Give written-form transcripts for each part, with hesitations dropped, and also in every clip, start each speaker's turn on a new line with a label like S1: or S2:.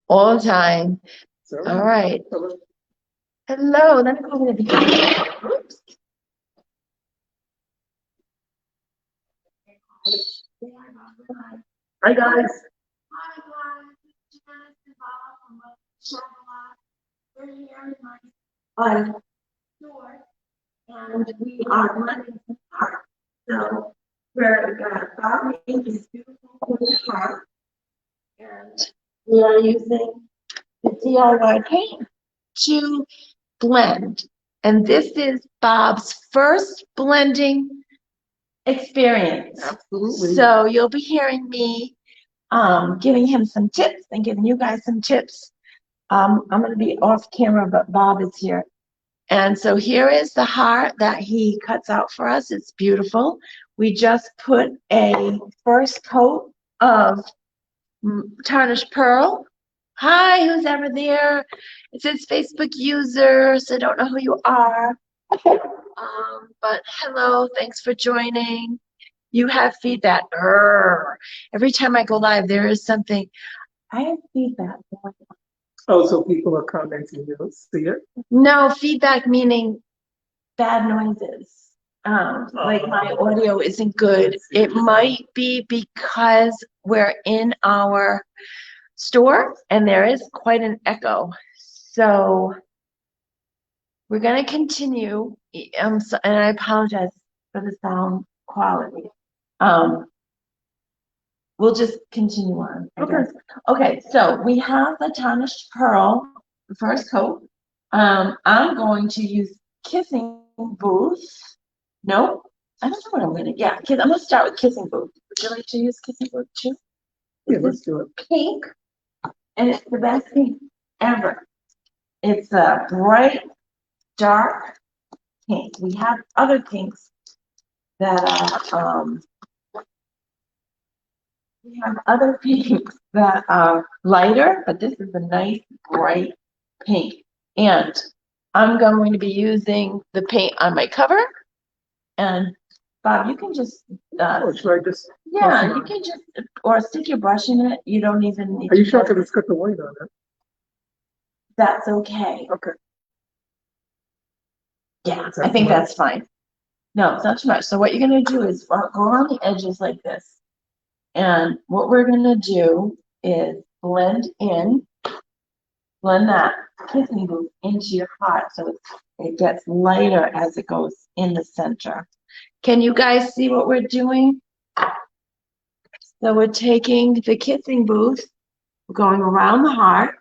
S1: All the time. All right. Hello. Let me go over the Oops.
S2: Hi guys.
S1: Hi guys, it's Janice and Bob from Shangri-La. We're here in my store, and we are blending some art. So we're Bob made this beautiful wooden heart, and we are using the DIY paint to blend. And this is Bob's first blending experience.
S2: Absolutely.
S1: So you'll be hearing me giving him some tips and giving you guys some tips. I'm going to be off camera, but Bob is here. And so here is the heart that he cuts out for us. It's beautiful. We just put a first coat of tarnished pearl. Hi, who's ever there? It says Facebook user, so I don't know who you are. But hello, thanks for joining. You have feedback. Every time I go live, there is something. I have feedback.
S2: Oh, so people are commenting, you don't see it?
S1: No, feedback meaning bad noises. Like my audio isn't good. It might be because we're in our store and there is quite an echo. So we're going to continue. And I apologize for the sound quality. We'll just continue on. Okay, so we have the tarnished pearl, the first coat. I'm going to use Kissing Booth. Nope, I don't know what I'm gonna. Yeah, I'm gonna start with Kissing Booth. Would you like to use Kissing Booth too?
S2: Yeah, let's do it.
S1: Pink, and it's the best pink ever. It's a bright, dark pink. We have other pinks that are we have other pinks that are lighter, but this is a nice bright pink. And I'm going to be using the paint on my cover. And Bob, you can just
S2: Or should I just?
S1: yeah, you can just or stick your brush in it. You don't even need
S2: Are you
S1: to
S2: sure I can just cut the white on it?
S1: That's okay.
S2: Okay.
S1: Yeah, I think that's fine. No, it's not too much. So what you're gonna do is go around the edges like this. And what we're gonna do is blend that kissing booth into your heart so it gets lighter as it goes in the center. Can you guys see what we're doing? So we're taking the kissing booth, going around the heart,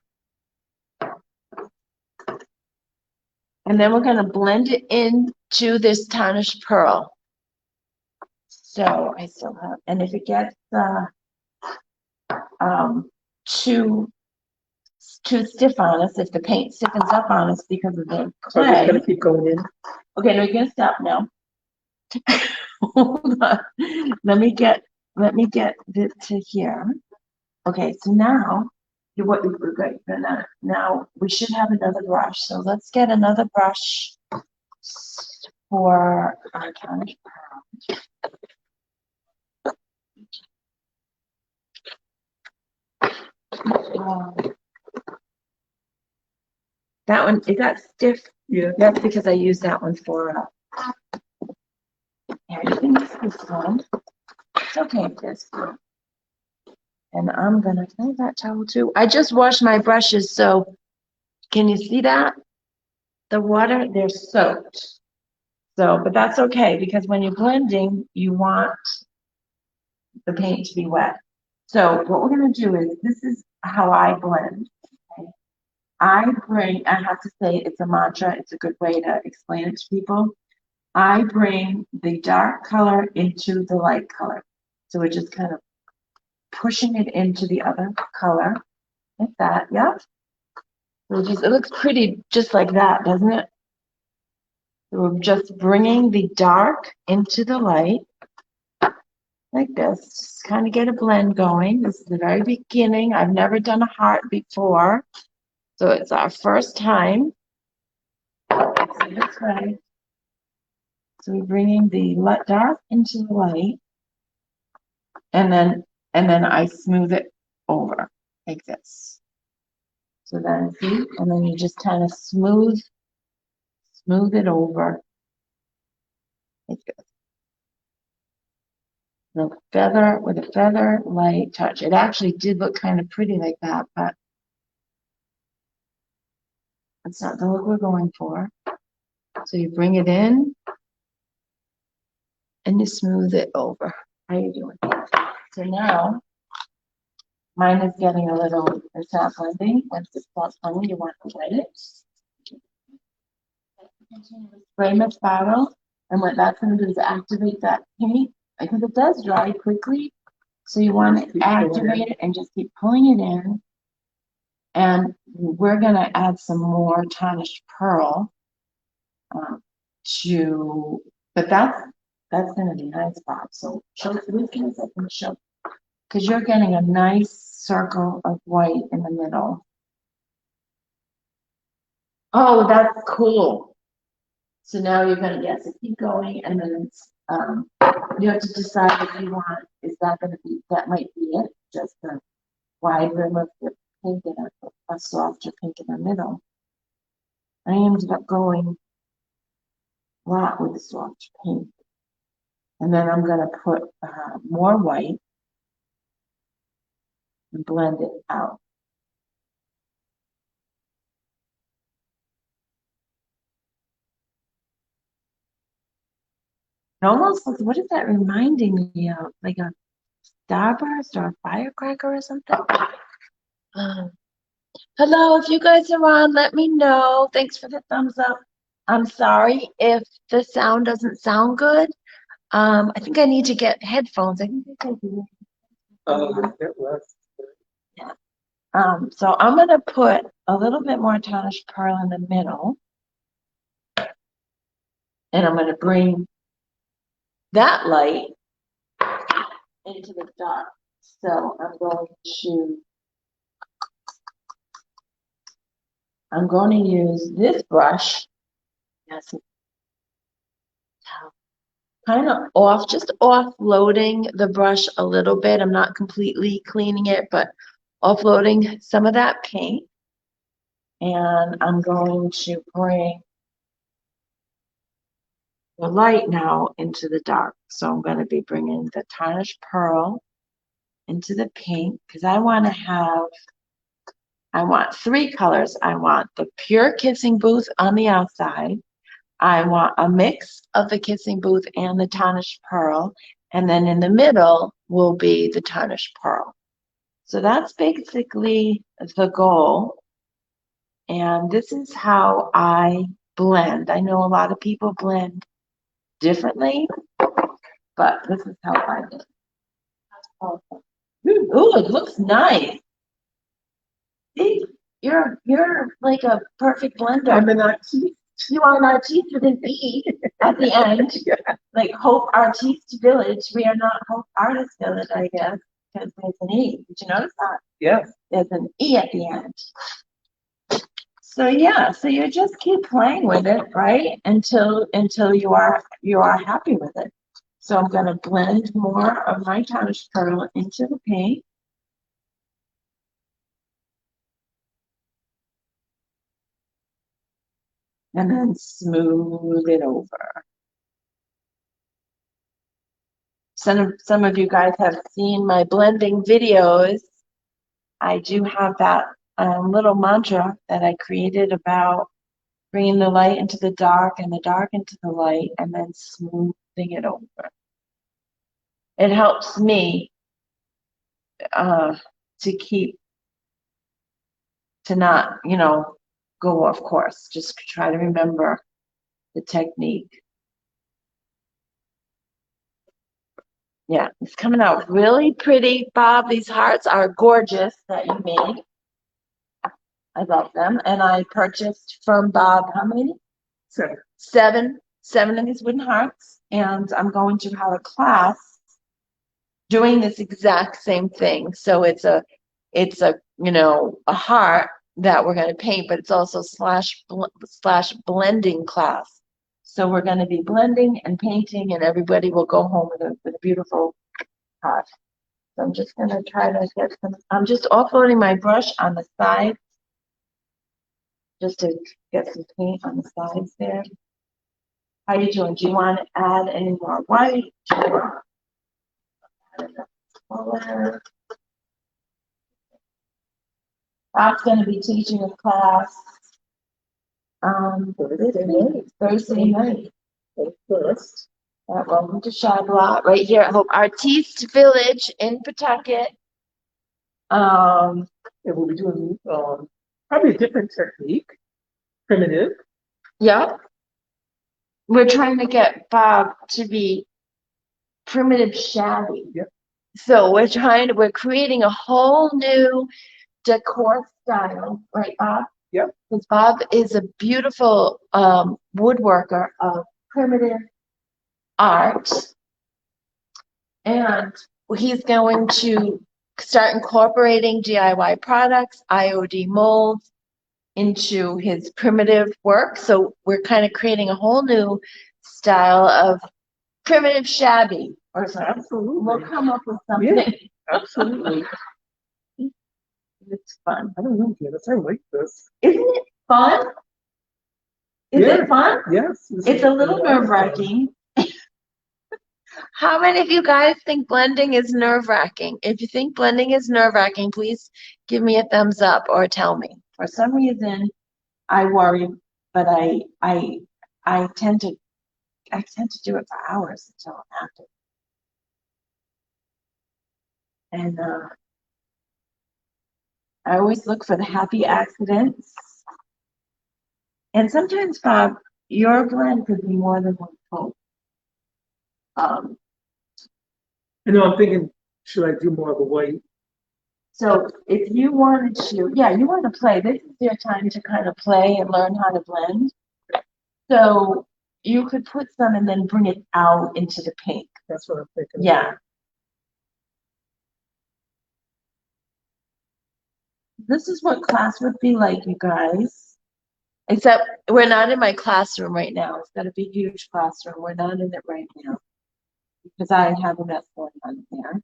S1: and then we're going to blend it into this tarnished pearl. So I still have, and if it gets too stiff on us, if the paint stiffens up on us because of the
S2: So I'm just
S1: clay.
S2: gonna keep going in.
S1: Okay, no, you're gonna stop now. Hold on. Let me get it to here. Okay, so now we're good. Now we should have another brush. So let's get another brush for our tarnished pearl. That one, it got stiff.
S2: Yeah.
S1: That's because I used that one for here, you can use this one. It's okay, this one. And I'm gonna take that towel too. I just washed my brushes, so can you see that? The water, they're soaked. So, but that's okay because when you're blending, you want the paint to be wet. So what we're gonna do is, this is how I blend. Okay? I have to say it's a mantra, it's a good way to explain it to people. I bring the dark color into the light color. So we're just kind of pushing it into the other color, like that, yeah. So it looks pretty just like that, doesn't it? So we're just bringing the dark into the light, like this. Just kind of get a blend going. This is the very beginning. I've never done a heart before, so it's our first time. That's right. So we're bringing the dark into the light, and then I smooth it over like this. So then, see, and then you just kind of smooth it over. Like this. With a feather light touch. It actually did look kind of pretty like that, but that's not the look we're going for. So you bring it in and you smooth it over. How you doing? So now, mine is getting a little, it's not blending. Once it's not blending, you want to wet it. Spray mist bottle, and what that's going to do is activate that paint because it does dry quickly. So you want to activate it and just keep pulling it in. And we're going to add some more tarnished pearl but that's going to be nice, Bob. So show these guys I can show, because you're getting a nice circle of white in the middle. Oh, that's cool. So now you're going to, yes, keep going, and then you have to decide if you want, is that going to be, that might be it, just a wide rim of the pink and a softer pink in the middle. I ended up going a lot with the soft pink. And then I'm going to put more white and blend it out. It almost looks, what is that reminding me of? Like a starburst or a firecracker or something? Hello, if you guys are on, let me know. Thanks for the thumbs up. I'm sorry if the sound doesn't sound good. I think I need to get headphones. I think I do.
S2: It was.
S1: Yeah. So I'm gonna put a little bit more tarnished pearl in the middle, and I'm gonna bring that light into the dark. So I'm going to use this brush. Yes, kind of just offloading the brush a little bit. I'm not completely cleaning it, but offloading some of that paint. And I'm going to bring the light now into the dark. So I'm going to be bringing the tarnished pearl into the pink because I want three colors. I want the pure Kissing Booth on the outside. I want a mix of the Kissing Booth and the tarnished pearl. And then in the middle will be the tarnished pearl. So that's basically the goal. And this is how I blend. I know a lot of people blend differently, but this is how I do. Ooh, it looks nice. See, you're like a perfect blender.
S2: I'm an artiste.
S1: You are an artiste with an E at the end.
S2: Yeah.
S1: Like Hope Artiste Village. We are not Hope Artist Village, I guess, because there's an E. Did you notice that?
S2: Yes.
S1: There's an E at the end. So yeah, so you just keep playing with it, right? Until you are happy with it. So I'm going to blend more of my tarnished pearl into the paint. And then smooth it over. Some of you guys have seen my blending videos. I do have that little mantra that I created about bringing the light into the dark and the dark into the light and then smoothing it over. It helps me to not, go off course. Just try to remember the technique. Yeah, it's coming out really pretty, Bob. These hearts are gorgeous that you made. I love them. And I purchased from Bob, how many? Seven of these wooden hearts. And I'm going to have a class doing this exact same thing. So it's a heart that we're going to paint, but it's also slash blending class. So we're going to be blending and painting, and everybody will go home with a beautiful heart. So I'm just going to try to get some. I'm just offloading my brush on the side just to get some paint on the sides there. How you doing? Do you want to add any more white? Do you want to add enough color? Bob's going to be teaching a class this week, Thursday night.
S2: First,
S1: Welcome to Shadwell, right here at Hope Artiste Village in Pawtucket.
S2: and we'll be doing probably a different technique, primitive.
S1: Yep. We're trying to get Bob to be primitive shabby.
S2: Yep.
S1: So we're creating a whole new decor style, right, Bob?
S2: Yep.
S1: Because Bob is a beautiful woodworker of primitive art. And he's going to start incorporating DIY products, IOD molds into his primitive work. So we're kind of creating a whole new style of primitive shabby or something.
S2: Absolutely.
S1: We'll come up with something.
S2: Yeah. Absolutely.
S1: It's fun.
S2: I don't know, Janice. I like this.
S1: Isn't it fun? Is
S2: Yeah.
S1: it fun?
S2: Yes.
S1: It's a little nerve-wracking. How many of you guys think blending is nerve-wracking? If you think blending is nerve-wracking, please give me a thumbs up or tell me. For some reason, I worry, but I tend to do it for hours until I'm after. And I always look for the happy accidents. And sometimes, Bob, your blend could be more than one coat.
S2: I know, I'm thinking, should I do more of a white?
S1: So if you wanted to, yeah, you want to play. This is your time to kind of play and learn how to blend. So you could put some and then bring it out into the pink.
S2: That's what I'm thinking.
S1: Yeah. This is what class would be like, you guys. Except we're not in my classroom right now. It's got a big, huge classroom. We're not in it right now because I have a mess going on there.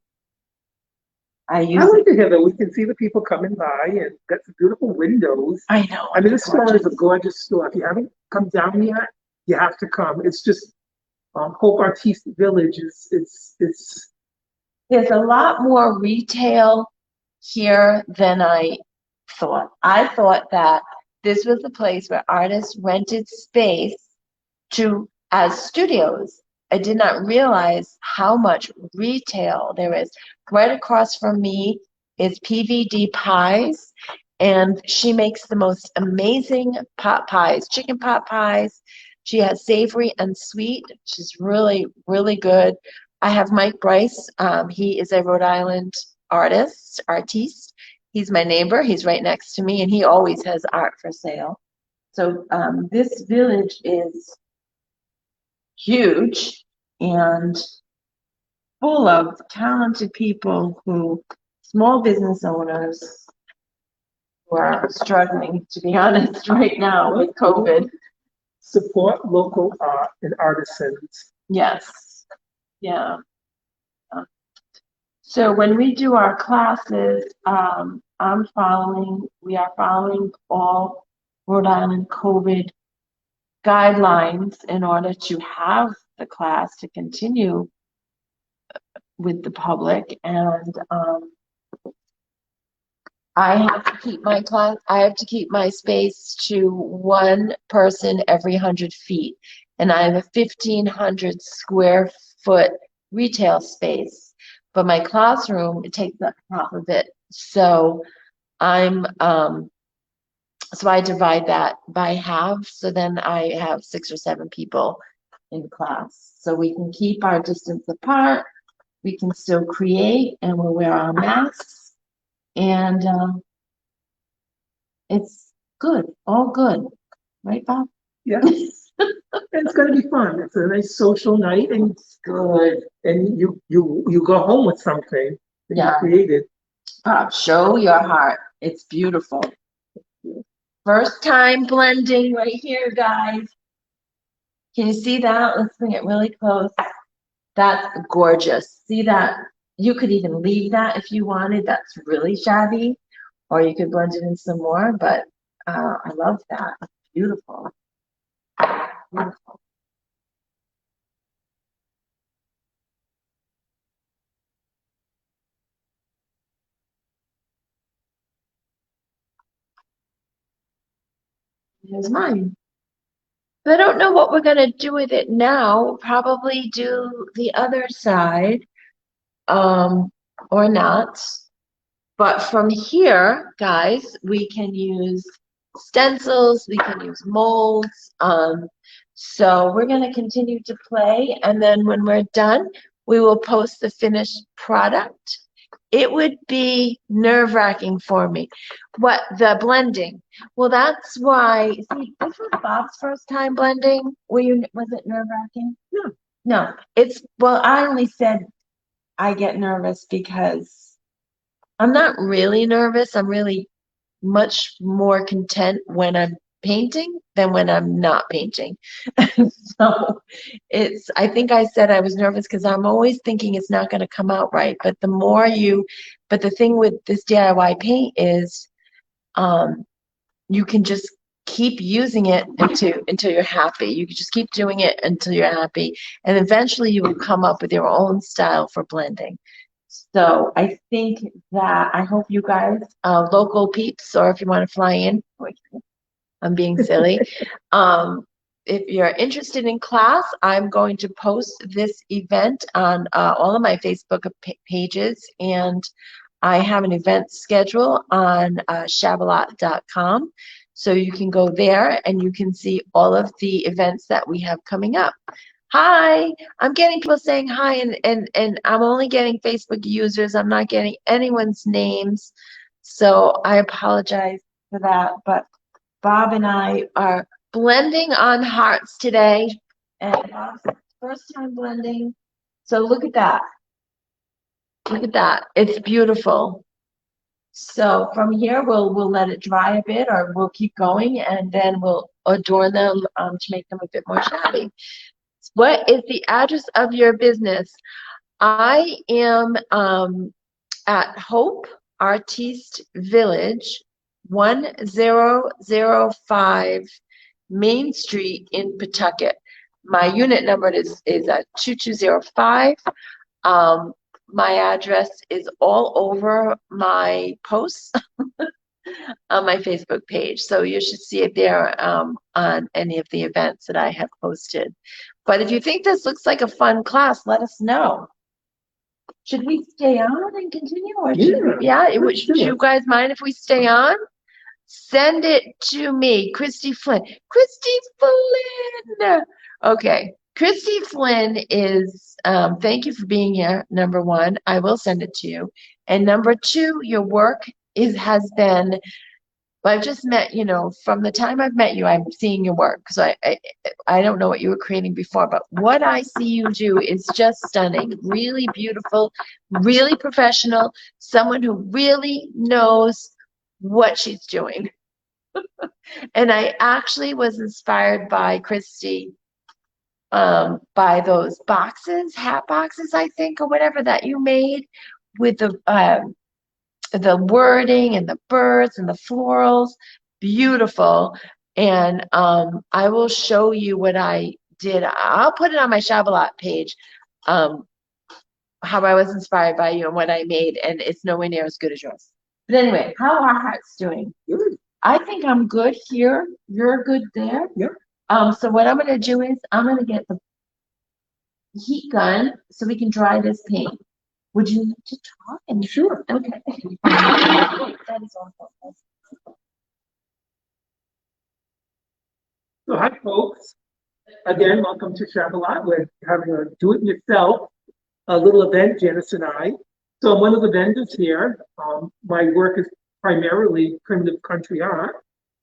S1: I
S2: like to have it. We can see the people coming by and got some beautiful windows.
S1: I know.
S2: I mean, this store is a gorgeous store. If you haven't come down yet, you have to come. It's just Hope Artiste Village it's
S1: There's a lot more retail here than I thought. I thought that this was a place where artists rented space as studios. I did not realize how much retail there is. Right across from me is PVD Pies, and she makes the most amazing pot pies, chicken pot pies. She has savory and sweet. She's really, really good. I have Mike Bryce. He is a Rhode Island artiste. He's my neighbor. He's right next to me, and he always has art for sale. So this village is huge and full of talented people small business owners who are struggling, to be honest, right now with COVID.
S2: Support local art and artisans.
S1: Yes. Yeah. So when we do our classes, we are following all Rhode Island COVID guidelines in order to have the class to continue with the public. And I have to keep my space to one person every 100 feet. And I have a 1,500 square foot retail space. But my classroom, it takes up half of it. So so I divide that by half. So then I have 6 or 7 people in class. So we can keep our distance apart. We can still create, and we'll wear our masks. And it's good, all good. Right, Bob?
S2: Yes. It's going to be fun. It's a nice social night, and
S1: It's good.
S2: And you go home with something that you created.
S1: Bob, show your heart. It's beautiful. First time blending right here, guys. Can you see that? Let's bring it really close. That's gorgeous. See that? You could even leave that if you wanted. That's really shabby. Or you could blend it in some more, but I love that. Beautiful. Beautiful. Here's mine. I don't know what we're gonna do with it now. Probably do the other side, or not. But from here, guys, we can use stencils, we can use molds. So we're going to continue to play. And then when we're done, we will post the finished product. It would be nerve-wracking for me. What the blending? Well, that's why. See, this was Bob's first time blending. Was it nerve-wracking?
S2: No.
S1: No, well, I only said I get nervous because I'm not really nervous. I'm really much more content when I'm painting than when I'm not painting. So I think I said I was nervous because I'm always thinking it's not going to come out right. But the thing with this DIY paint is, you can just keep using it until you're happy. You can just keep doing it until you're happy. And eventually you will come up with your own style for blending. So I think that I hope you guys, local peeps, or if you want to fly in, I'm being silly. If you're interested in class, I'm going to post this event on all of my Facebook pages, and I have an event schedule on Shabalot.com. So you can go there and you can see all of the events that we have coming up. Hi, I'm getting people saying hi, and I'm only getting Facebook users. I'm not getting anyone's names. So I apologize for that. But Bob and I are blending on hearts today. And Bob's first time blending. So look at that. Look at that. It's beautiful. So from here, we'll let it dry a bit, or we'll keep going, and then we'll adorn them to make them a bit more shabby. What is the address of your business? I am at Hope Artiste Village, 1005 Main Street in Pawtucket. My unit number is 2205. My address is all over my posts on my Facebook page. So you should see it there on any of the events that I have posted. But if you think this looks like a fun class, let us know. Should we stay on and continue? Or should you guys mind if we stay on? Send it to me, Christy Flynn. Christy Flynn! Okay. Christy Flynn is, thank you for being here, number one. I will send it to you. And number two, your work has been, well, I've just met, from the time I've met you, I'm seeing your work. So I don't know what you were creating before, but what I see you do is just stunning, really beautiful, really professional, someone who really knows what she's doing. And I actually was inspired by Christy, by those boxes, hat boxes, I think, or whatever that you made with the wording and the birds and the florals. Beautiful. And I will show you what I did. I'll put it on my Shabalot page, how I was inspired by you and what I made, and it's nowhere near as good as yours. But anyway, how are hearts doing?
S2: Good.
S1: I think I'm good here. You're good there.
S2: Yeah.
S1: So what I'm going to do is I'm going to get the heat gun so we can dry this paint. Would you like to talk? And
S2: Sure.
S1: Okay. That is awful.
S2: So hi, folks. Again, welcome to Shabalot. We're having a do-it-yourself, a little event, Janice and I. So I'm one of the vendors here. My work is primarily primitive country art,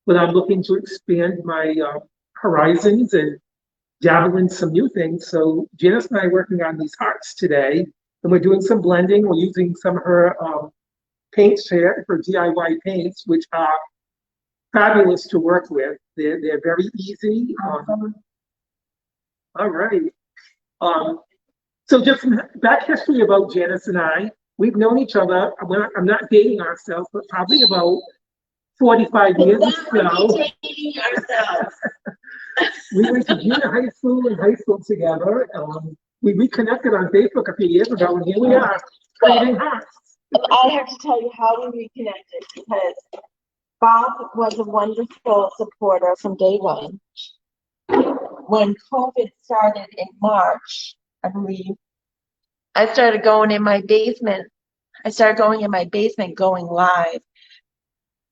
S2: but I'm looking to expand my horizons and dabble in some new things. So Janice and I are working on these hearts today, and we're doing some blending. We're using some of her paints here for DIY paints, which are fabulous to work with. They're very easy. All right. So just some back history about Janice and I. We've known each other, I'm not dating ourselves, but probably about 45 years or
S1: That would
S2: so.
S1: be dating ourselves.
S2: We went to junior high school and high school together. We reconnected on Facebook a few years ago, and here we are, creating hearts.
S1: I have to tell you how we reconnected because Bob was a wonderful supporter from day one. When COVID started in March, I believe, I started going in my basement. I started going in my basement, going live,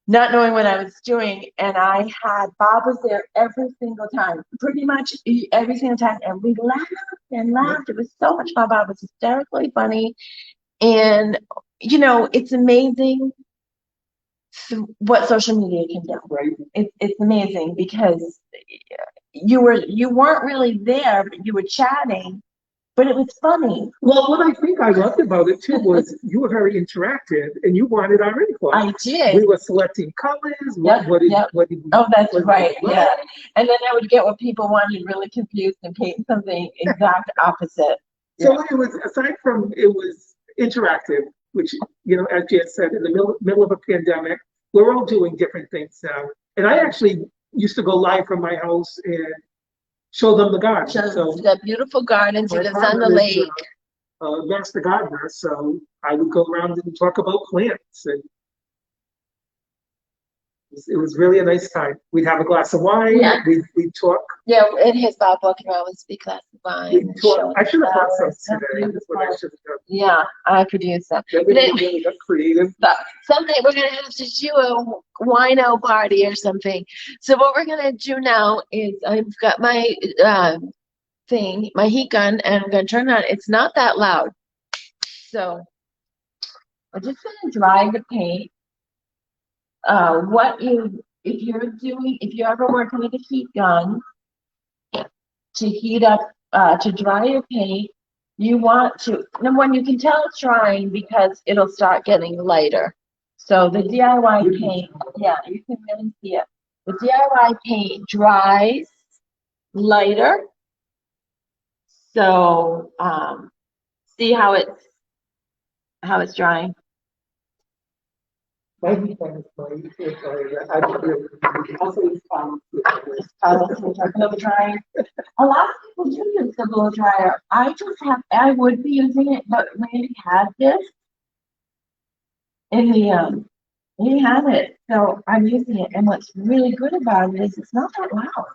S1: not knowing what I was doing. And Bob was there every single time, pretty much every single time. And we laughed and laughed. It was so much fun. Bob was hysterically funny. And, it's amazing what social media can do.
S2: Right.
S1: It's amazing because you weren't really there, but you were chatting, but it was funny.
S2: Well, what I think I loved about it too was you were very interactive and you wanted our input.
S1: I did.
S2: We were selecting colors.
S1: Yep,
S2: What did
S1: yep.
S2: what did
S1: Oh, that's
S2: what-
S1: right.
S2: what-
S1: Yeah. And then I would get what people wanted really confused and paint something exact opposite.
S2: So it was, aside from it was interactive, which, as Jan said, in the middle of a pandemic, we're all doing different things now. And I actually used to go live from my house and show them the garden. So
S1: The beautiful gardens,
S2: my
S1: you can sun the
S2: partner is,
S1: lake.
S2: master gardener, so I would go around and talk about plants, and it was really a nice time. We'd have a glass of wine.
S1: Yeah.
S2: We'd talk.
S1: Yeah, and his Bob walking around with a big glass of wine.
S2: We'd
S1: and
S2: talk.
S1: showing
S2: I should have brought some
S1: flowers.
S2: today. That's what I should have done.
S1: Yeah, I produced that.
S2: Then we really got creative.
S1: But someday we're gonna have to do a wino party or something. So what we're gonna do now is I've got my my heat gun, and I'm gonna turn it on. It's not that loud. So we're just gonna dry the paint. If you're ever working with a heat gun to heat up, to dry your paint, you want to, number one, you can tell it's drying because it'll start getting lighter. So the DIY paint, yeah, you can really see it. The DIY paint dries lighter. So, see how it's drying.
S2: I think that was fine. I don't really- also it's fun.
S1: Blow drying. A lot of people do use the blow dryer. I would be using it, but Randy had this in the, he had it, so I'm using it. And what's really good about it is it's not that loud.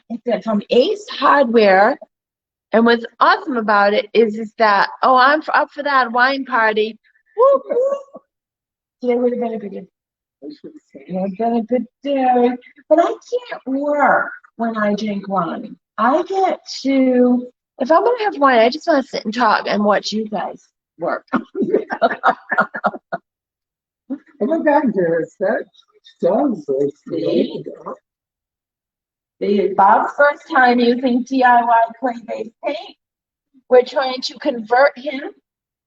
S1: It's from Ace Hardware. And what's awesome about it is that, I'm up for that wine party. Woo, woo. Today would have been a good day. It would have been a good day. But I can't work when I drink wine. If I'm going to have wine, I just want to sit and talk and watch you guys work.
S2: Oh my God, Janice, that sounds like
S1: Bob's first time using DIY clay-based paint. We're trying to convert him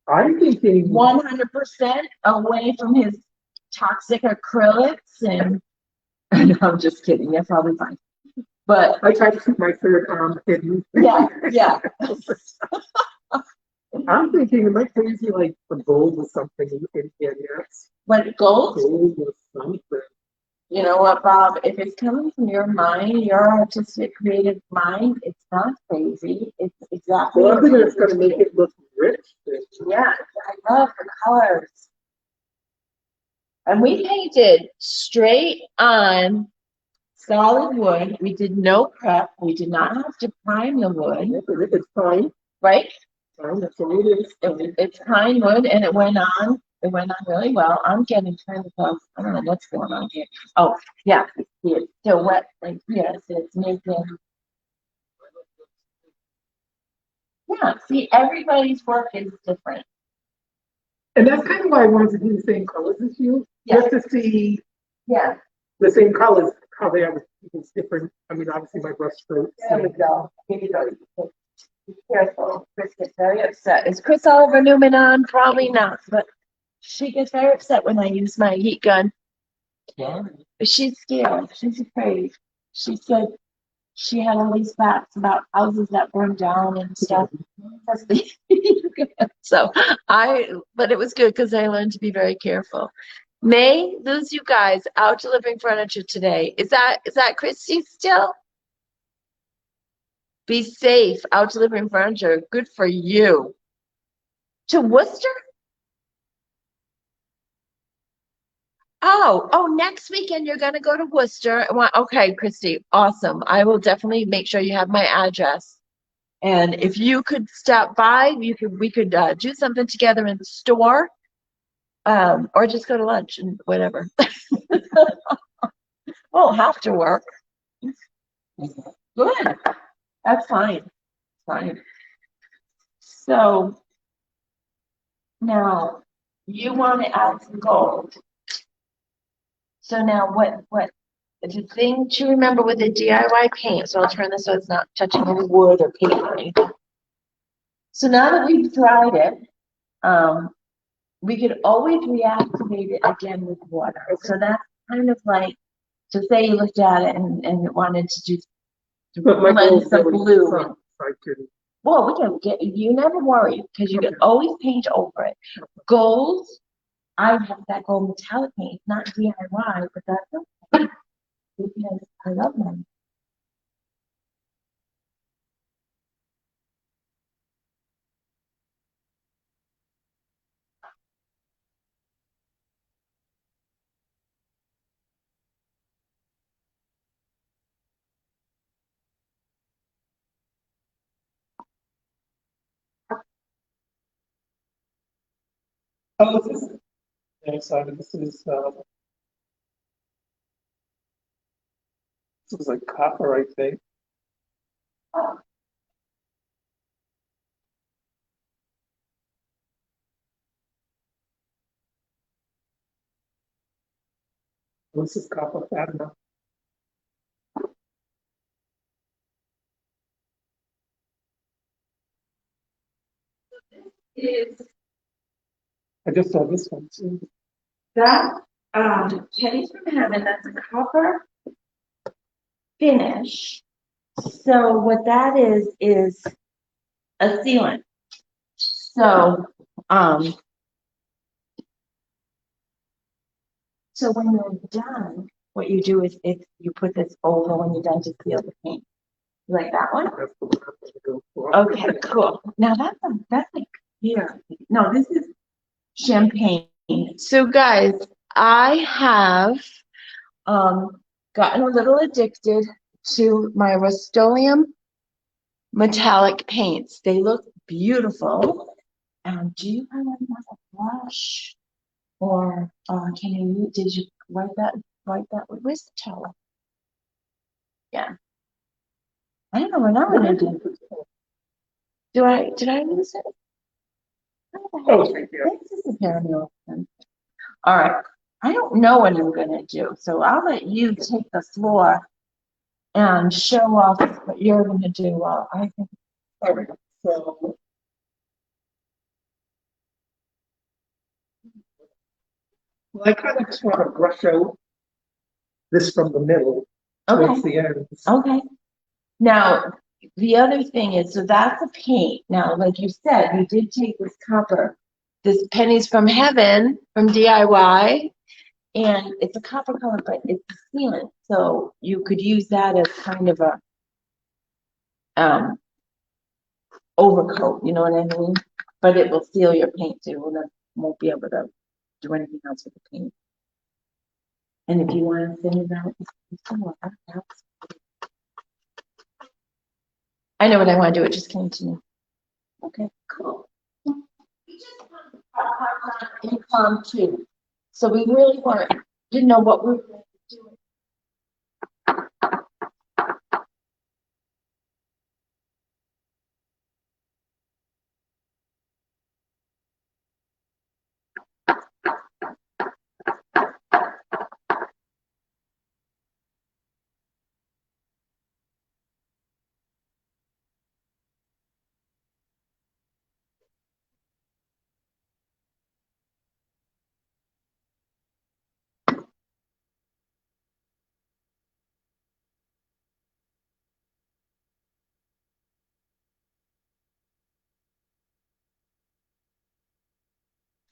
S2: I'm thinking
S1: 100% away from his toxic acrylics and no, I'm just kidding. That's probably fine. But
S2: I try to keep my third arm hidden.
S1: yeah.
S2: I'm thinking, am I crazy, like the gold or something in here? Yes.
S1: When gold,
S2: Gold or something.
S1: you know what, Bob? If it's coming from your mind, your artistic, creative mind, it's not crazy. It's exactly.
S2: Well, I think it's going to make it look rich.
S1: Yeah, I love the colors. And we painted straight on solid wood. We did no prep. We did not have to prime the wood,
S2: It's fine.
S1: right?
S2: Fine, that's all it is.
S1: It's pine wood, and it went on. It went on really well. I'm getting kind of, I don't know what's going on here. Oh, yeah, it's still wet like here, so it's making. Yeah, see, everybody's work is different.
S2: And that's kind of why I wanted to do the same colors as you,
S1: Yeah.
S2: just to see
S1: Yeah,
S2: the same colors, how they are, it's different. I mean, obviously my brush strokes.
S1: there we go. Here you go. Be careful. Chris gets very upset. Is Chris Oliver Newman on? Probably not, but she gets very upset when I use my heat gun.
S2: Yeah.
S1: She's scared. She's afraid. She said she had all these facts about houses that burned down and stuff. So but it was good because I learned to be very careful. May lose you guys out delivering furniture today. Is that Christy still? Be safe out delivering furniture. Good for you. To Worcester? Oh, next weekend you're gonna go to Worcester. Okay, Christy, awesome. I will definitely make sure you have my address. And if you could stop by, we could do something together in the store, or just go to lunch and whatever. Won't have to work. Good. That's fine. Fine. So now you want to add some gold. So now what the thing to remember with the DIY paint, so I'll turn this so it's not touching any wood or paint or anything. So now that we've dried it, we could always reactivate it again with water. So that's kind of like, so say you looked at it and wanted to do
S2: But my goal
S1: blend
S2: is
S1: some
S2: really
S1: blue.
S2: some, I can,
S1: Well, we can get, you never worry, because you can always paint over it. Gold, I have that gold metallic paint, it's not DIY, but that's okay, because I love them.
S2: oh, this is, yeah, sorry, this is like copper, I think. This is copper fabric.
S1: Is
S2: I just saw this one too.
S1: that, Pennies from Heaven, that's a copper finish. So what that is a sealant. So, so when you're done, what you do is if you put this over when you're done to seal the paint. You like that one?
S2: That's the one I'm gonna go for.
S1: Okay, cool. Now that's like beer. No, this is champagne. So guys, I have gotten a little addicted to my Rust-Oleum metallic paints. They look beautiful. Do you have another brush? Or did you wipe that where's the towel? Yeah. I don't know what I'm gonna do. Did I lose it?
S2: Oh, thank you.
S1: This is a pair of nails. All right. I don't know what I'm gonna do, so I'll let you take the floor and show off what you're gonna do while I think.
S2: All right, so. Well, I kind of just want to brush out this from the middle towards
S1: Okay,
S2: the end.
S1: okay. Now, the other thing is, so that's a paint. Now, like you said, you did take this copper, this Pennies from Heaven from DIY, and it's a copper color, but it's a sealant. So you could use that as kind of a overcoat, you know what I mean? But it will seal your paint too, and then won't be able to do anything else with the paint. And if you want to send it out, I know what I want to do, it just came to me. Okay, cool. Income too. So we really didn't know what we were going to do.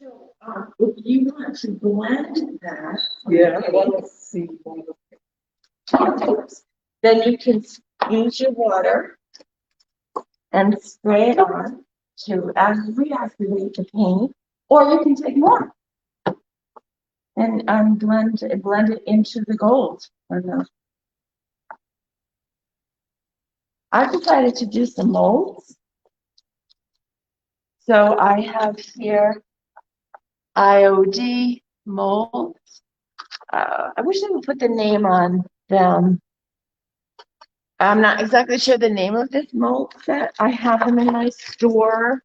S1: So, if you want to blend that.
S2: Yeah, I want to see.
S1: Then you can use your water and spray it on to reactivate the paint, or you can take more and blend it into the gold. I've decided to do some molds. So I have here IOD molds. I wish they would put the name on them. I'm not exactly sure the name of this mold set. I have them in my store,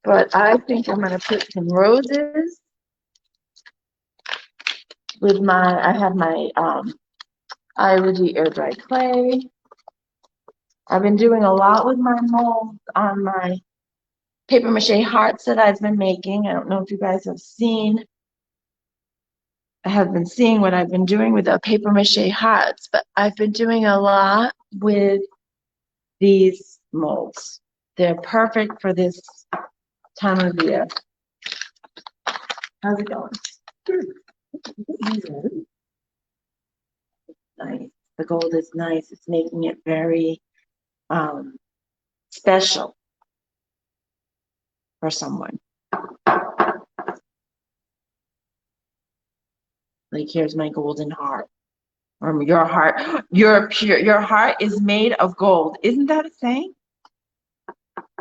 S1: but I think I'm going to put some roses with I have my IOD air dry clay. I've been doing a lot with my molds on my paper mache hearts that I've been making. I don't know if you guys have seen. I have been seeing what I've been doing with the paper mache hearts, but I've been doing a lot with these molds. They're perfect for this time of year. How's it going? Nice. The gold is nice. It's making it very special for someone. Like, here's my golden heart. Or your heart. You're pure. Your heart is made of gold. Isn't that a saying?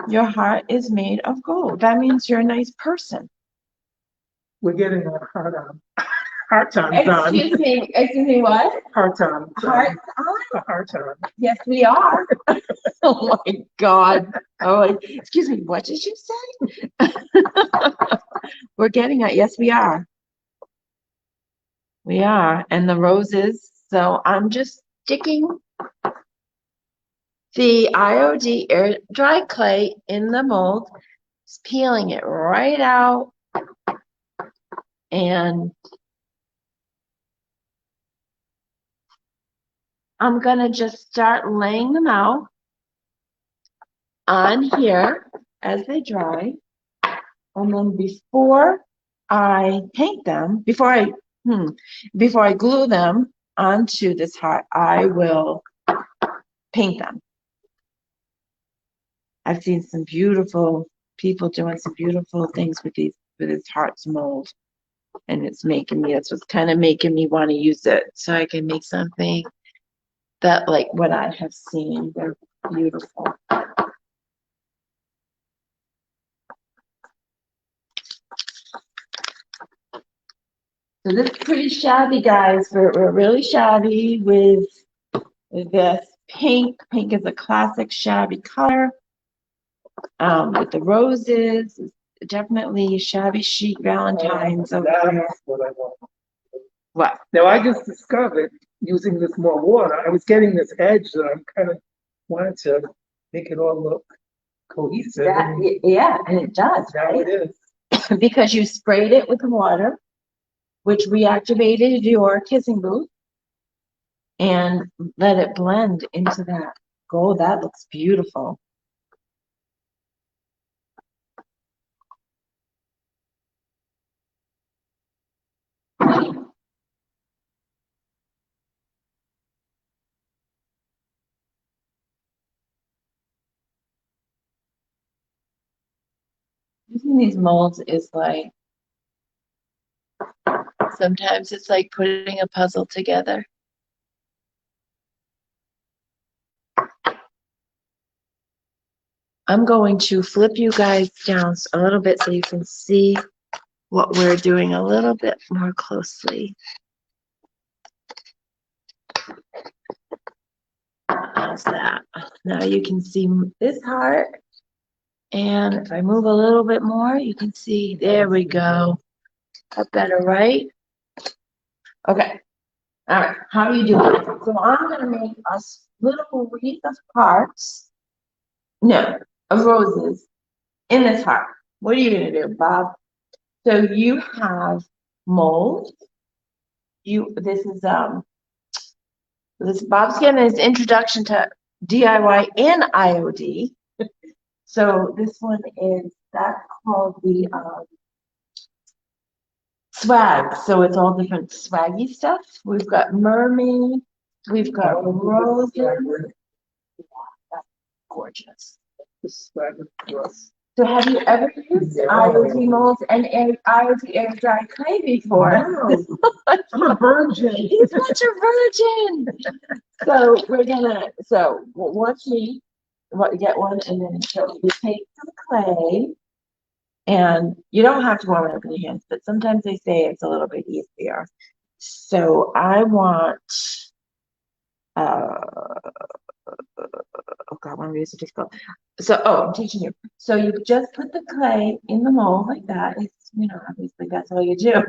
S1: Your heart is made of gold. That means you're a nice person.
S2: We're getting our heart time done.
S1: Excuse me, what?
S2: Heart time.
S1: Heart
S2: A heart time.
S1: Yes, we are. Oh my God. Oh, excuse me, what did you say? We're getting it. Yes, we are. We are. And the roses. So I'm just sticking the IOD air dry clay in the mold, just peeling it right out, and I'm gonna just start laying them out on here as they dry. And then before I paint them, before I glue them onto this heart, I will paint them. I've seen some beautiful people doing some beautiful things with this hearts mold, and that's what's kind of making me want to use it, so I can make something that, like what I have seen. They're beautiful. So this is pretty shabby, guys. We're really shabby with this pink. Pink is a classic shabby color. With the roses, definitely shabby chic Valentine's over there.
S2: What I want.
S1: What?
S2: Now I just discovered using this more water, I was getting this edge that I'm kind of wanted to make it all look cohesive.
S1: Yeah, and it does,
S2: Now
S1: right?
S2: it is.
S1: Because you sprayed it with water, which reactivated your kissing booth, and let it blend into that gold. That looks beautiful. Using these molds is like, sometimes it's like putting a puzzle together. I'm going to flip you guys down a little bit so you can see what we're doing a little bit more closely. How's that? Now you can see this heart. And if I move a little bit more, you can see, there we go. That better, right? Okay. All right. How do you do it? So I'm going to make a little wreath of hearts. No, of roses in this heart. What are you going to do, Bob? So you have mold. This is Bob's getting his introduction to DIY and IOD. So this one is that's called the swag. So it's all different swaggy stuff. We've got mermaid, we've got roses. That's gorgeous.
S2: This swag is
S1: So have you ever used IoT molds and IoT air dry clay before?
S2: wow. I'm a virgin.
S1: He's such a virgin. So we're gonna, watch me get one, and then so you take some clay, and you don't have to warm it up in your hands, but sometimes they say it's a little bit easier. So I want, oh God, one reason to go. So, I'm teaching you. So you just put the clay in the mold like that. It's, obviously that's all you do.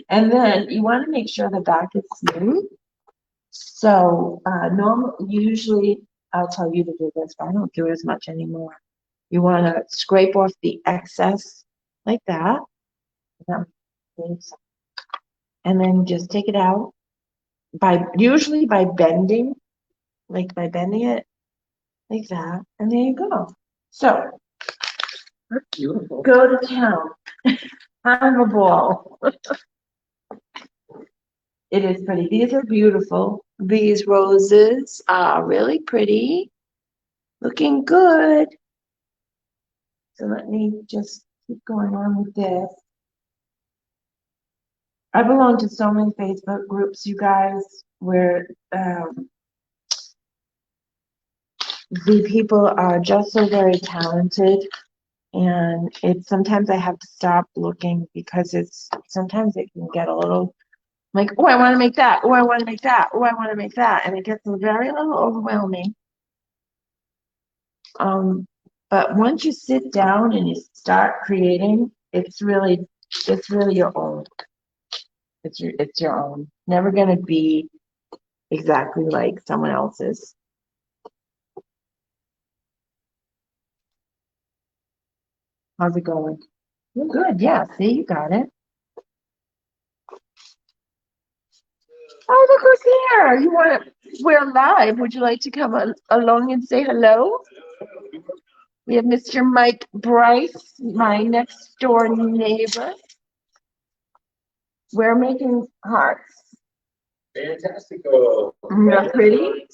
S1: And then you want to make sure the back is smooth. So, usually I'll tell you to do this, but I don't do it as much anymore. You want to scrape off the excess like that. And then just take it out usually by bending, by bending it like that. And there you go. So
S2: That's beautiful.
S1: go to town. Have a ball. It is pretty. These are beautiful. These roses are really pretty. Looking good. So let me just keep going on with this. I belong to so many Facebook groups, you guys, where the people are just so very talented, and sometimes I have to stop looking because sometimes it can get a little like, oh, I want to make that. Oh, I want to make that. Oh, I want to make that. And it gets very a little overwhelming. But once you sit down and you start creating, it's really your own. It's your own. Never gonna be exactly like someone else's. How's it going? You're good. Yeah. See, you got it. Oh, look who's here. We're live. Would you like to come along and say hello? We have Mr. Mike Bryce, my next door neighbor. We're making hearts.
S3: Fantastico.
S1: Not pretty.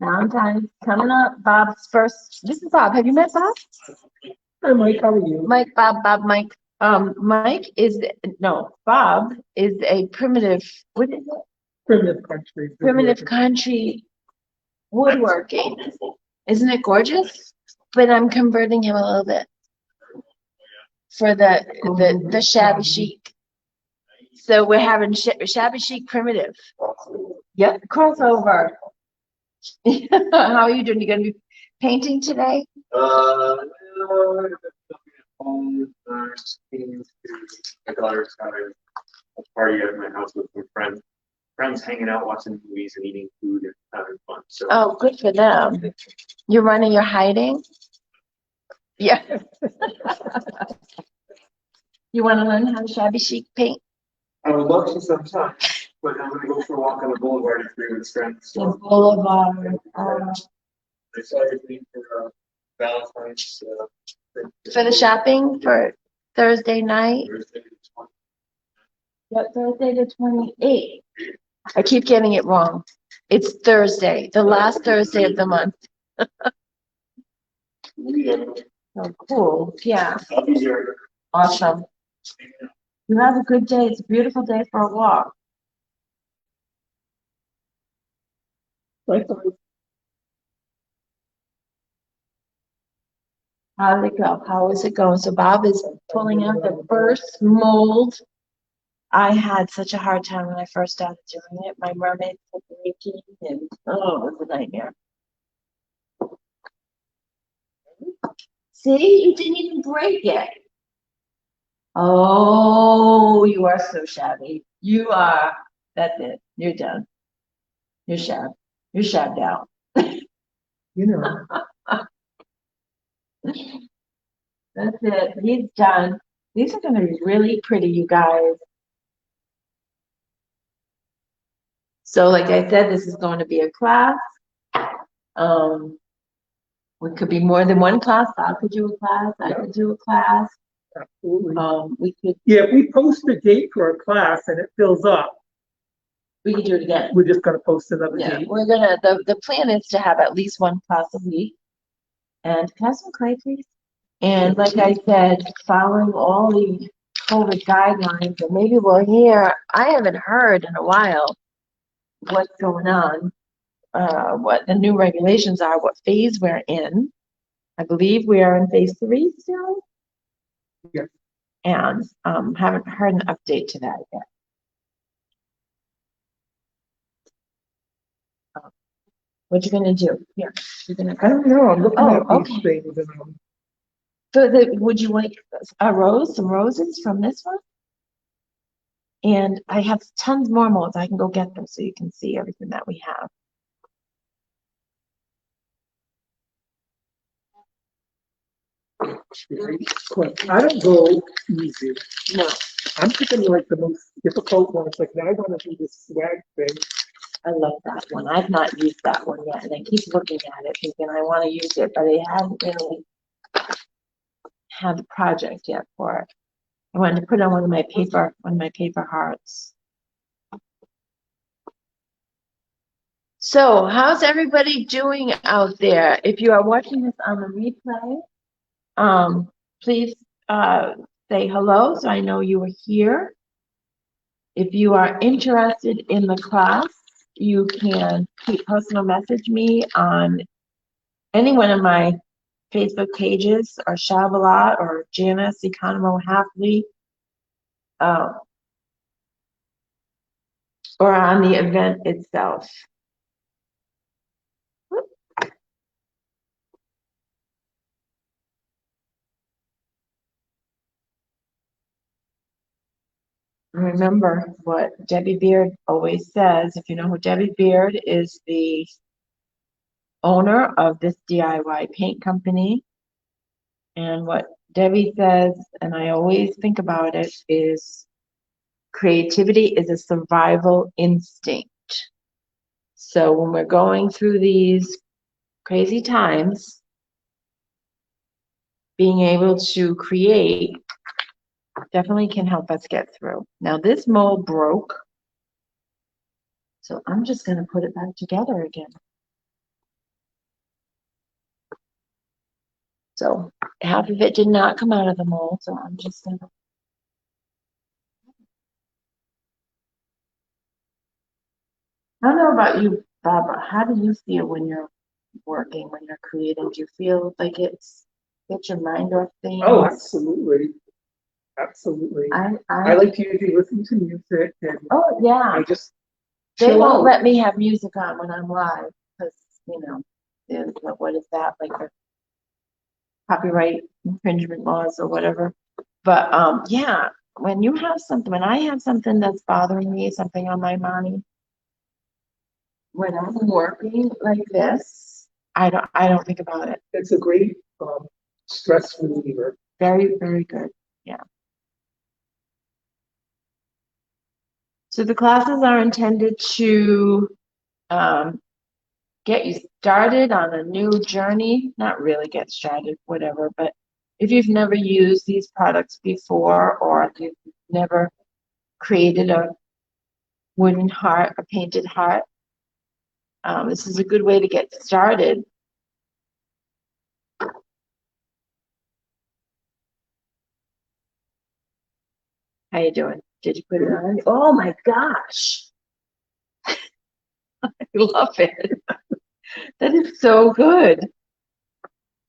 S1: Valentine's coming up. Bob's first. This is Bob. Have you met Bob?
S2: Hi, Mike. How are you?
S1: Mike, Bob, Mike. Bob is a primitive, what is it?
S2: Primitive country.
S1: Primitive country woodworking. Isn't it gorgeous? But I'm converting him a little bit for the shabby chic. So we're having shabby chic primitive. Yep, crossover. How are you doing? You gonna be painting today?
S3: My daughter's having a party at my house with some friends. Friends hanging out, watching movies and eating food and having fun. So
S1: Oh, good for them. You're running, you're hiding? Yeah. You want to learn how to shabby chic paint?
S3: I would love to sometime, but I'm gonna go for a walk on the boulevard and agree with friends.
S1: The boulevard.
S3: I saw your thing for Valentine's.
S1: For the shopping for Thursday night?
S3: Thursday, the 20th.
S1: Yep, Thursday the 28th. I keep getting it wrong. It's Thursday, the last Thursday of the month. Oh, cool. Yeah.
S3: I'll be here.
S1: Awesome. You have a good day. It's a beautiful day for a walk.
S2: Likewise.
S1: How did it go? How is it going? So Bob is pulling out the first mold. I had such a hard time when I first started doing it. My mermaid was leaking, and it was a nightmare. See, you didn't even break it. Oh, you are so shabby. You are. That's it. You're done. You're shabbed. You're shabbed out.
S2: You know.
S1: That's it. He's done. These are going to be really pretty, you guys. So like I said, this is going to be a class. We could be more than one class. I could do a class, I
S2: Yeah.
S1: could do a class.
S2: Absolutely.
S1: We could,
S2: Yeah, if we post a date for a class and it fills up,
S1: we could do it again.
S2: we're just gonna post another
S1: Yeah,
S2: date.
S1: we're gonna, the plan is to have at least one class a week. And can I have some clay, please? And like I said, following all the COVID guidelines, and maybe we'll hear, I haven't heard in a while what's going on, what the new regulations are, what phase we're in. I believe we are in phase 3 still.
S2: Yes.
S1: And haven't heard an update to that yet. What you gonna do? Here, you're gonna.
S2: I don't know, I'm looking
S1: Oh,
S2: at these
S1: okay.
S2: things and
S1: So would you like some roses from this one? And I have tons more molds. I can go get them so you can see everything that we have.
S2: I don't go easy.
S1: No,
S2: I'm picking like the most difficult ones, like now I wanna do this swag thing.
S1: I love that one. I've not used that one yet, and I keep looking at it thinking I want to use it, but I haven't really had the project yet for it. I wanted to put it on one of my paper hearts. So, how's everybody doing out there? If you are watching this on the replay, please say hello so I know you are here. If you are interested in the class, you can personal message me on any one of my Facebook pages, or Shabalot, or Janice Economo Hapley, or on the event itself. Remember what Debbie Beard always says. If you know who Debbie Beard is, the owner of this DIY paint company. And what Debbie says, and I always think about it, is creativity is a survival instinct. So when we're going through these crazy times, being able to create definitely can help us get through. Now this mold broke, so I'm just going to put it back together again. So half of it did not come out of the mold, so I'm just going to. I don't know about you, Barbara. How do you feel when you're working, when you're creating? Do you feel like it's get your mind off things?
S2: Oh, absolutely. Absolutely. I like to usually listen to music and
S1: Oh yeah.
S2: I just
S1: They
S2: chill
S1: won't
S2: out.
S1: let me have music on when I'm live because there's what is that, like the copyright infringement laws or whatever. But yeah, when you have something, when I have something that's bothering me, something on my mind, when I'm working like this, I don't think about it.
S2: It's a great stress reliever.
S1: Very, very good. Yeah. So the classes are intended to get you started on a new journey. Not really get started, whatever, but if you've never used these products before, or if you've never created a wooden heart, a painted heart, this is a good way to get started. How you doing? Did you put it on? Oh my gosh. I love it. That is so good.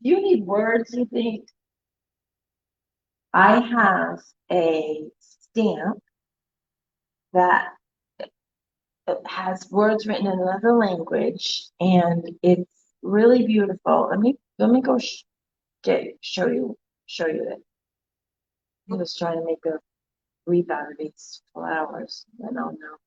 S1: You need words, you think? I have a stamp that it has words written in another language, and it's really beautiful. Let me go show you it. I'm just trying to make a wreath out of these flowers. I don't know.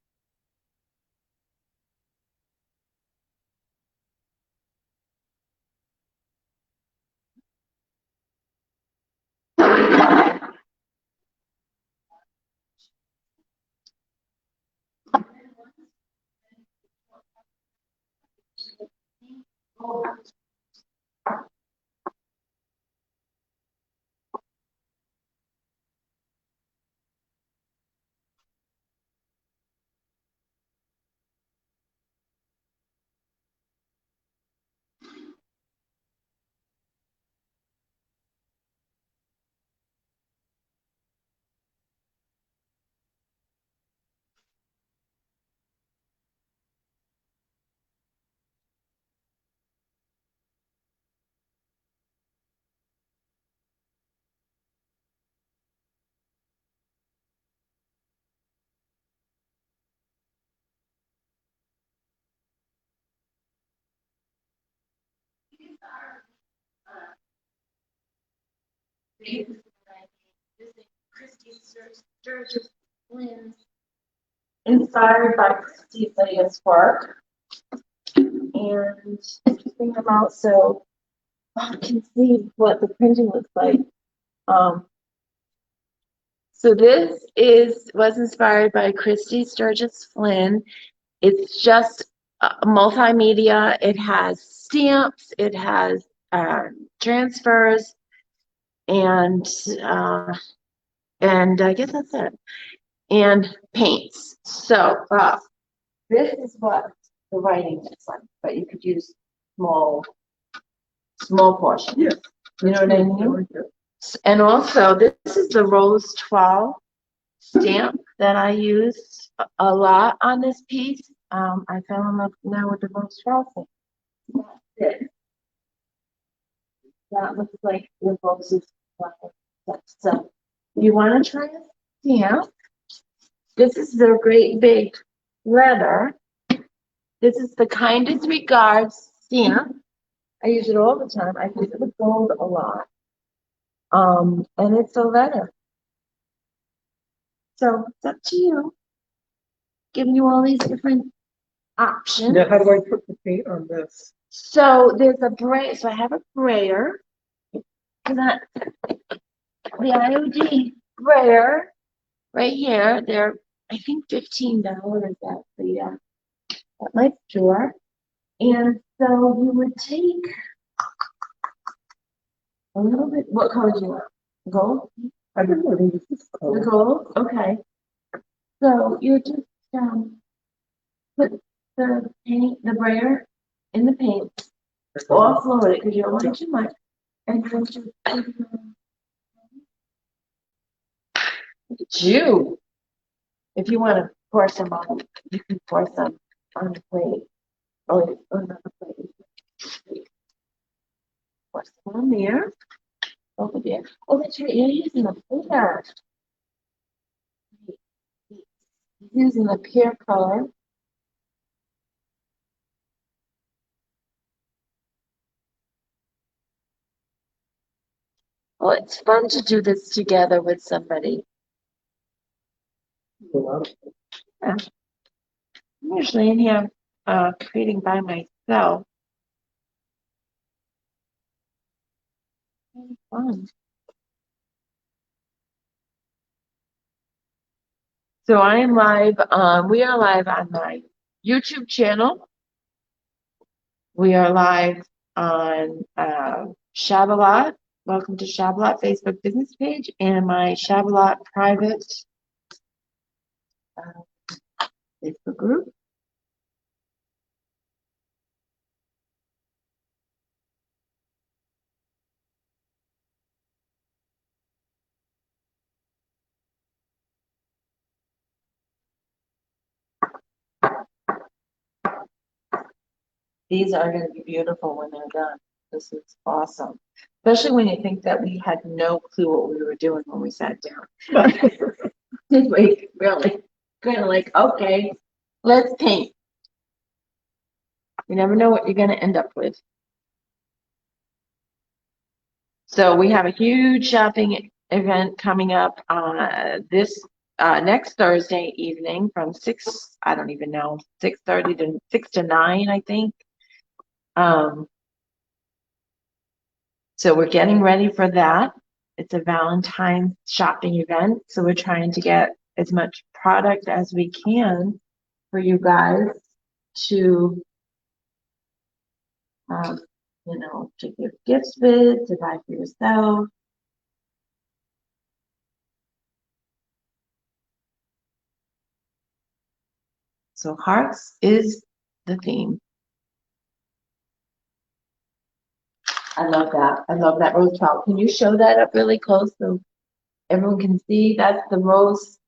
S1: This is what I made using Christy Sturgis Flynn's, inspired by Christy's latest work. And bring them out so you can see what the printing looks like. So this was inspired by Christy Sturgis Flynn. It's just multimedia. It has stamps, it has transfers, and I guess that's it. And paints. So this is what the writing looks like, but you could use small portions.
S2: Yeah.
S1: You know what I mean? And also, this is the Rose 12 stamp that I use a lot on this piece. I fell in love now with the Rose 12 thing. That's it. That looks like the roses. So, if you want to try a stamp, this is the great big letter. This is the kindest regards stamp. I use it all the time. I use it with gold a lot. And it's a letter. So it's up to you. Giving you all these different options.
S2: Now, how do I put the paint on this?
S1: So there's a brayer. So I have a brayer. And that the IOD brayer right here. They're I think $15 at my store. And so you would take a little bit. What color do you want? Gold?
S2: I don't know, maybe this is
S1: The
S2: color.
S1: gold? Okay. So you just put the paint, the brayer in the paint, offload it because you don't want it too much. And then just look at you. If you want to pour some on, you can pour some on the plate. Oh, another plate. Pour some on there. Over there. Oh, that's right. You're using a pear. Using the pear color. Oh, it's fun to do this together with somebody. I'm usually in here creating by myself. Really fun. So I am live. We are live on my YouTube channel. We are live on Shabalot. Welcome to Shabalot Facebook business page and my Shabalot private Facebook group. These are going to be beautiful when they're done. This is awesome. Especially when you think that we had no clue what we were doing when we sat down. Did we? Really? Kind of like, okay, let's paint. You never know what you're going to end up with. So we have a huge shopping event coming up this next Thursday evening from 6, I don't even know, 6:30 to 6 to 9, I think. So we're getting ready for that. It's a Valentine's shopping event. So we're trying to get as much product as we can for you guys to, to give gifts with, to buy for yourself. So hearts is the theme. I love that. I love that rose 12. Can you show that up really close so everyone can see? That's the rose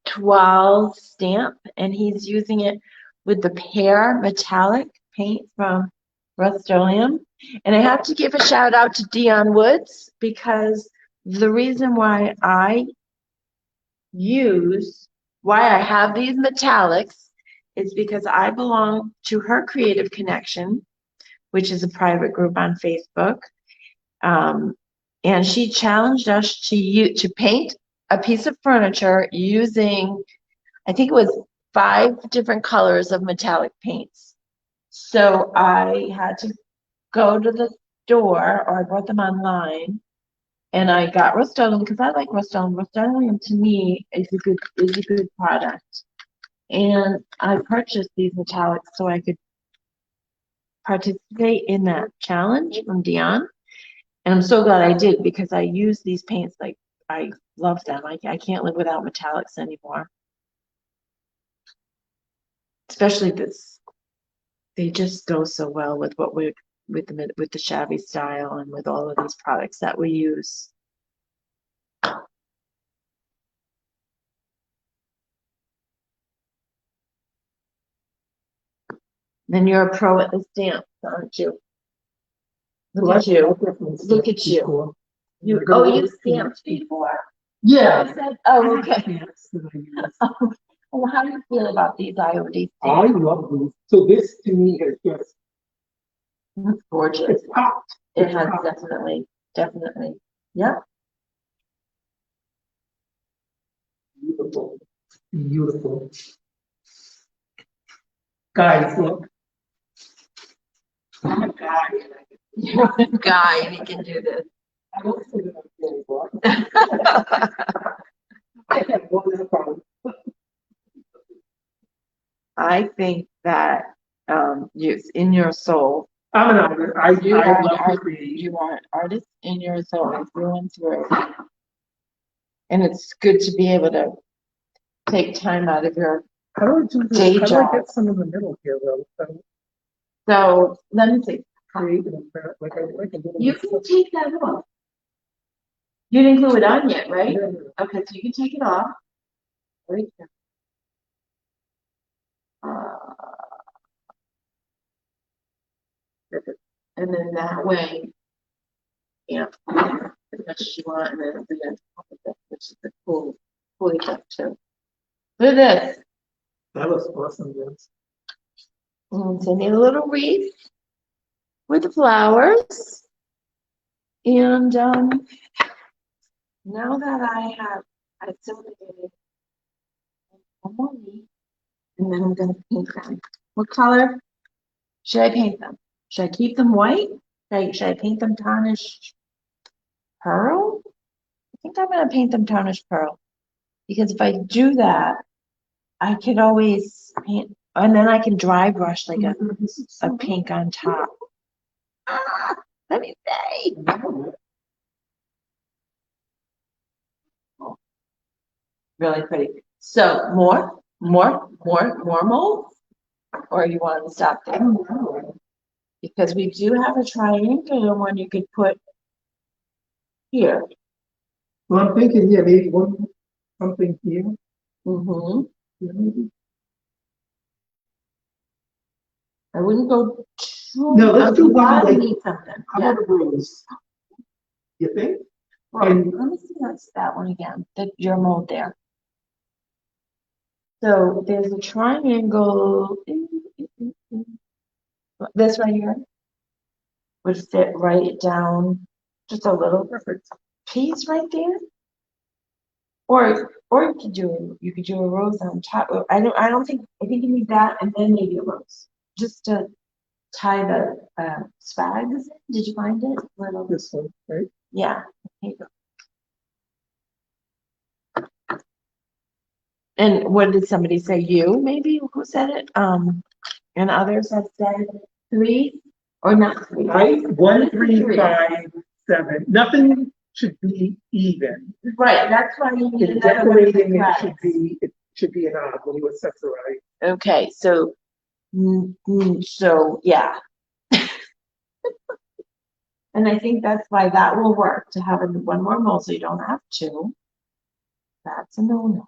S1: 12 stamp, and he's using it with the pear metallic paint from Rust-Oleum. And I have to give a shout out to Dion Woods because the reason why I have these metallics is because I belong to her Creative Connection, which is a private group on Facebook. And she challenged us to paint a piece of furniture using, I think it was 5 different colors of metallic paints. So I had to go to the store, or I bought them online, and I got Rust-Oleum because I like Rust-Oleum. Rust-Oleum to me is a good product. And I purchased these metallics so I could participate in that challenge from Dion. And I'm so glad I did because I use these paints like I love them. I can't live without metallics anymore. Especially this, they just go so well with what we with the shabby style and with all of these products that we use. Then you're a pro at the stamps, aren't you? Look at you. Look at you. You stamped before?
S2: Yeah.
S1: I said, oh, okay.
S2: Stamps that I use.
S1: Well, how do you feel about these IOD
S2: I
S1: stamps?
S2: love these. So this to me is just,
S1: It's gorgeous.
S2: it's popped.
S1: It
S2: It's
S1: has
S2: popped.
S1: definitely. Yeah.
S2: Beautiful. Beautiful. Guys, look. I'm a guy.
S1: You're a guy and you can do this.
S2: I don't say that I'm very black. I have one problem.
S1: I think that you in your soul,
S2: I'm an artist.
S1: You
S2: I
S1: are an
S2: love to
S1: artist.
S2: create.
S1: you are an artist in your soul through and through. And it's good to be able to take time out of your
S2: How do I do this?
S1: Day
S2: How do I
S1: job.
S2: get some in the middle here though? So
S1: so let me see.
S2: create an effect, like I like a little.
S1: You can take that off. You didn't glue it on yet, right?
S2: Yeah, yeah.
S1: Okay, so you can take it off. Right there. Perfect. And then that way, as much as you want, and then it'll be on top of it, which is the cool effect too. Look at this.
S2: That was awesome, yes.
S1: So I need a little wreath with the flowers. And now that I've simulated one more wreath, and then I'm gonna paint them. What color should I paint them? Should I keep them white? Should I paint them tarnished pearl? I think I'm gonna paint them tarnished pearl. Because if I do that, I could always paint, and then I can dry brush like a pink on top. Let me say. Really pretty. So more molds? Or you want to stop
S2: I
S1: there?
S2: don't know.
S1: Because we do have a triangular one you could put here.
S2: Well, I'm thinking, yeah, maybe something here.
S1: Mm-hmm.
S2: Yeah, maybe.
S1: I wouldn't go too.
S2: No, let's do one
S1: I
S2: like-
S1: need something.
S2: How
S1: Yeah.
S2: about a rose? You think?
S1: Well,
S2: and-
S1: let me see that one again. Your mold there. So there's a triangle. This right here would fit right down, just a little perfect piece right there. Or you could do a rose on top. I think you need that and then maybe a rose. Just to tie the swags in. Did you find it? Little.
S2: This one, right?
S1: Yeah. Here you go. And what did somebody say? You maybe? Who said it? And others have said 3 or not 3.
S2: 1, 3, 5, 7. Nothing should be even.
S1: Right, that's why you need
S2: In
S1: another one.
S2: decorating,
S1: Right.
S2: it should be an odd when you accessorize.
S1: Okay, so yeah. And I think that's why that will work, to have one more mold so you don't have 2. That's a no-no.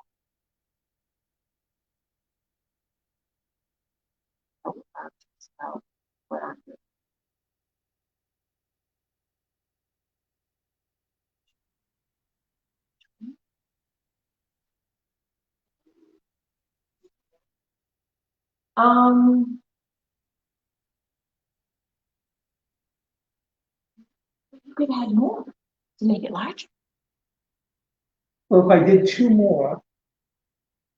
S1: Oh, that's what I'm doing. You could add more. to make it larger.
S2: Well, if I did two more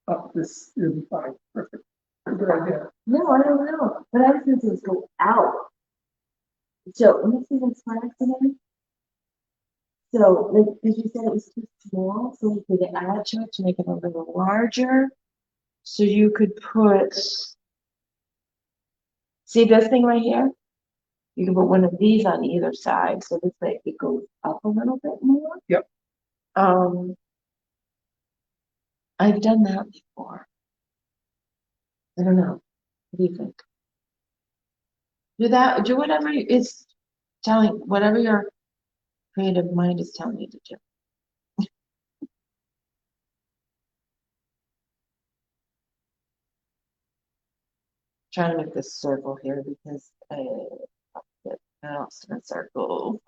S2: up this, it'll be fine, perfect. Good idea.
S1: No, I don't know, but I was going to go out. So let me see this flags again. So, like, as you said, it was too small, so you could add to it to make it a little larger. So you could put, see this thing right here? You can put one of these on either side, so this way it goes up a little bit more.
S2: Yep.
S1: I've done that before. I don't know. What do you think? Do whatever is telling, whatever your creative mind is telling you to do. Trying to make this circle here because I lost in a circle.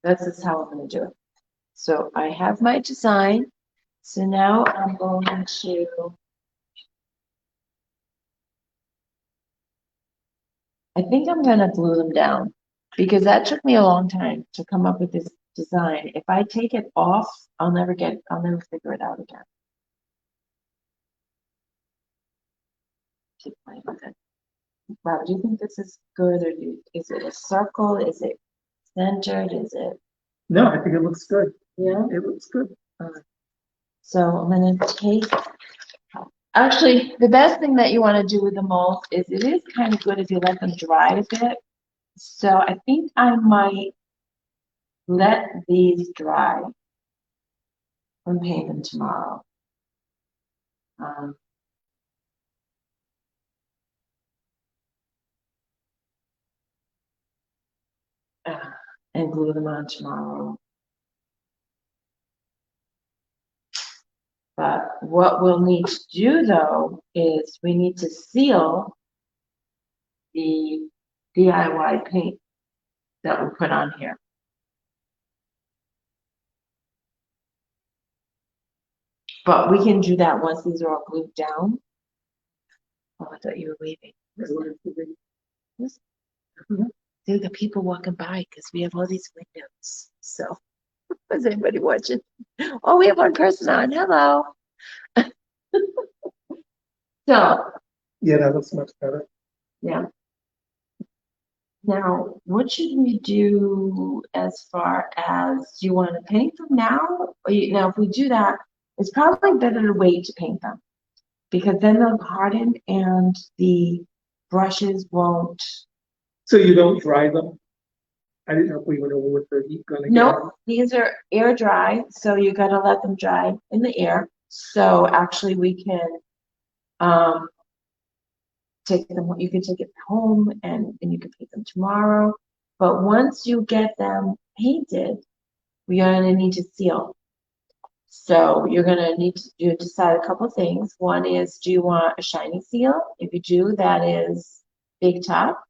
S1: This is how I'm going to do it. So I have my design. So now I'm going to, I think I'm going to glue them down because that took me a long time to come up with this design. If I take it off, I'll never figure it out again. Keep playing with it. Wow, do you think this is good or is it a circle? Is it centered? Is it?
S2: No, I think it looks good.
S1: Yeah.
S2: It looks good.
S1: So I'm going to take, actually, the best thing that you want to do with the molds is it is kind of good if you let them dry a bit. So I think I might let these dry and paint them tomorrow. And glue them on tomorrow. But what we'll need to do though is we need to seal the DIY paint that we put on here. But we can do that once these are all glued down. Oh, I thought you were waving. There are the people walking by because we have all these windows. So, is anybody watching? Oh, we have one person on. Hello. So,
S2: Yeah, that looks much better.
S1: yeah. Now, what should we do as far as, do you want to paint them now? Now, if we do that, it's probably better to wait to paint them because then they'll harden and the brushes won't.
S2: So you don't dry them? I didn't know if we went over with the heat gun again.
S1: Nope, these are air dry, so you gotta let them dry in the air. So actually we can take them, you can take it home and you can paint them tomorrow. But once you get them painted, we are gonna need to seal. So you're gonna need to decide a couple things. One is, do you want a shiny seal? If you do, that is Big Top.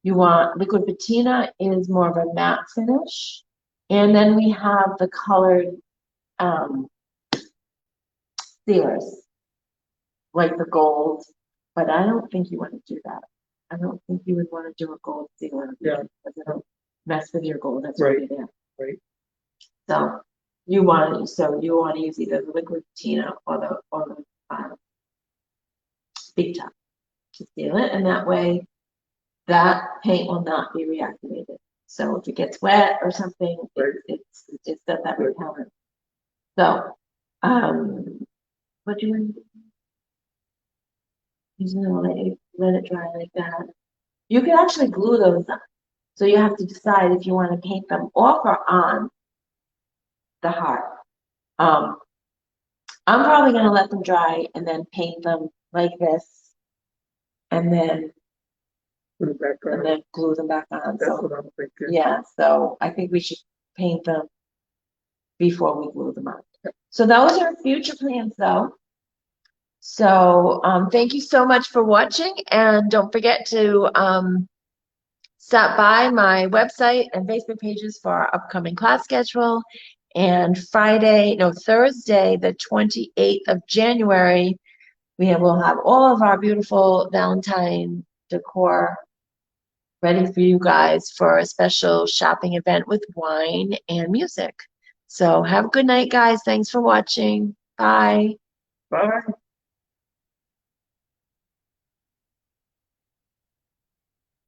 S1: You want liquid patina is more of a matte finish. And then we have the colored sealers, like the gold. But I don't think you want to do that. I don't think you would want to do a gold sealer.
S2: Yeah.
S1: Because it'll mess with your gold. That's
S2: Right.
S1: right there.
S2: Right.
S1: So you want to use either the liquid patina or the Big Top to seal it, and that way that paint will not be reactivated. So if it gets wet or something,
S2: Right.
S1: it's got that
S2: Right.
S1: repellent. So, what do you want to do? You're just gonna let it dry like that. You can actually glue those up. So you have to decide if you want to paint them off or on the heart. I'm probably gonna let them dry and then paint them like this, and then
S2: Put it back on.
S1: glue them back on.
S2: That's
S1: So
S2: what I'm thinking.
S1: yeah, so I think we should paint them before we glue them on. So those are future plans though. So, thank you so much for watching, and don't forget to stop by my website and Facebook pages for our upcoming class schedule. And Thursday, the 28th of January, will have all of our beautiful Valentine decor ready for you guys for a special shopping event with wine and music. So have a good night, guys. Thanks for watching. Bye.
S2: Bye.